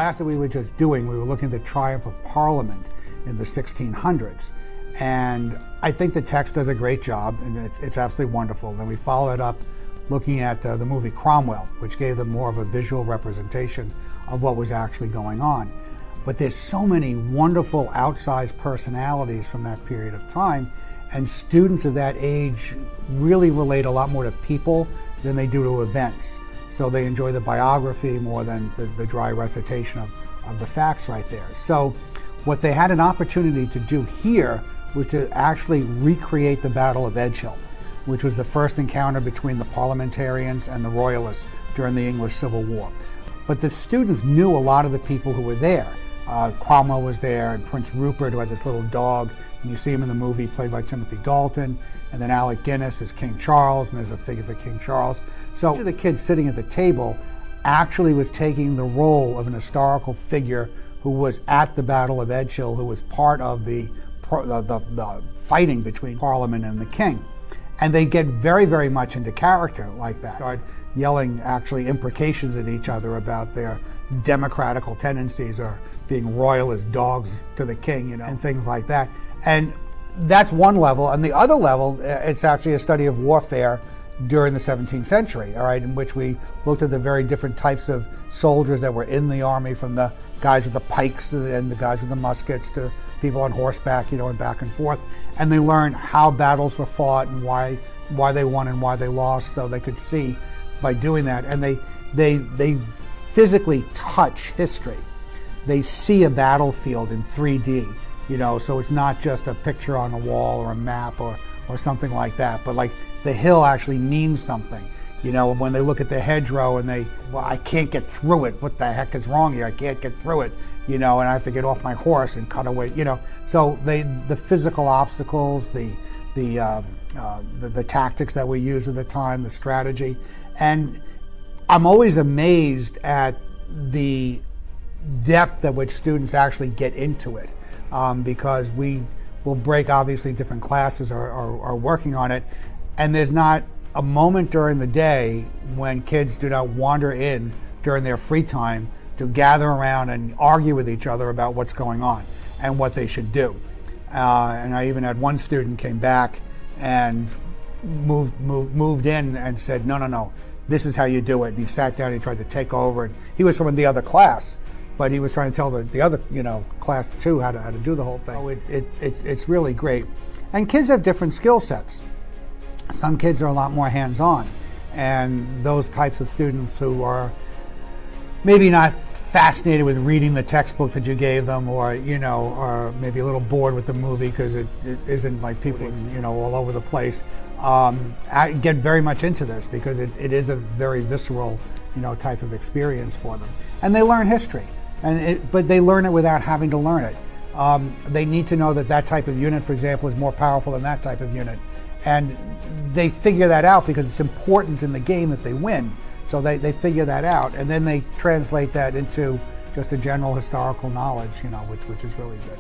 class that we were just doing, we were looking at the triumph of Parliament in the 1600s. And I think the text does a great job, and it's absolutely wonderful. Then we followed it up looking at the movie Cromwell, which gave them more of a visual representation of what was actually going on. But there's so many wonderful outsized personalities from that period of time, and students of that age really relate a lot more to people than they do to events. So they enjoy the biography more than the dry recitation of the facts right there. So what they had an opportunity to do here was to actually recreate the Battle of Edgehill, which was the first encounter between the parliamentarians and the royalists during the English Civil War. But the students knew a lot of the people who were there. Cromwell was there, and Prince Rupert, who had this little dog, and you see him in the movie, played by Timothy Dalton, and then Alec Guinness is King Charles, and there's a figure for King Charles. So the kid sitting at the table actually was taking the role of an historical figure who was at the Battle of Edgehill, who was part of the fighting between Parliament and the King. And they get very, very much into character like that. Start yelling actually imprecations at each other about their democratical tendencies or being royal as dogs to the king, and things like that. And that's one level. And the other level, it's actually a study of warfare during the 17th century, all right, in which we looked at the very different types of soldiers that were in the army, from the guys with the pikes and the guys with the muskets to people on horseback, and back and forth. And they learned how battles were fought and why they won and why they lost, so they could see by doing that. And they physically touch history. They see a battlefield in 3D, so it's not just a picture on a wall or a map or something like that, but like the hill actually means something. When they look at the hedgerow and I can't get through it. What the heck is wrong here? I can't get through it, and I have to get off my horse and cut away, So the physical obstacles, the tactics that we used at the time, the strategy. And I'm always amazed at the depth at which students actually get into it, because we will break, obviously, different classes are working on it, and there's not a moment during the day when kids do not wander in during their free time to gather around and argue with each other about what's going on and what they should do. And I even had one student came back and moved in and said, no, this is how you do it. And he sat down, he tried to take over, and he was from the other class, but he was trying to tell the other class too how to do the whole thing. So it's really great. And kids have different skill sets. Some kids are a lot more hands-on, and those types of students who are maybe not fascinated with reading the textbook that you gave them, or are maybe a little bored with the movie because it isn't like people all over the place, get very much into this because it is a very visceral type of experience for them. And they learn history, but they learn it without having to learn it. They need to know that type of unit, for example, is more powerful than that type of unit. And they figure that out because it's important in the game that they win. So they figure that out, and then they translate that into just a general historical knowledge, which is really good.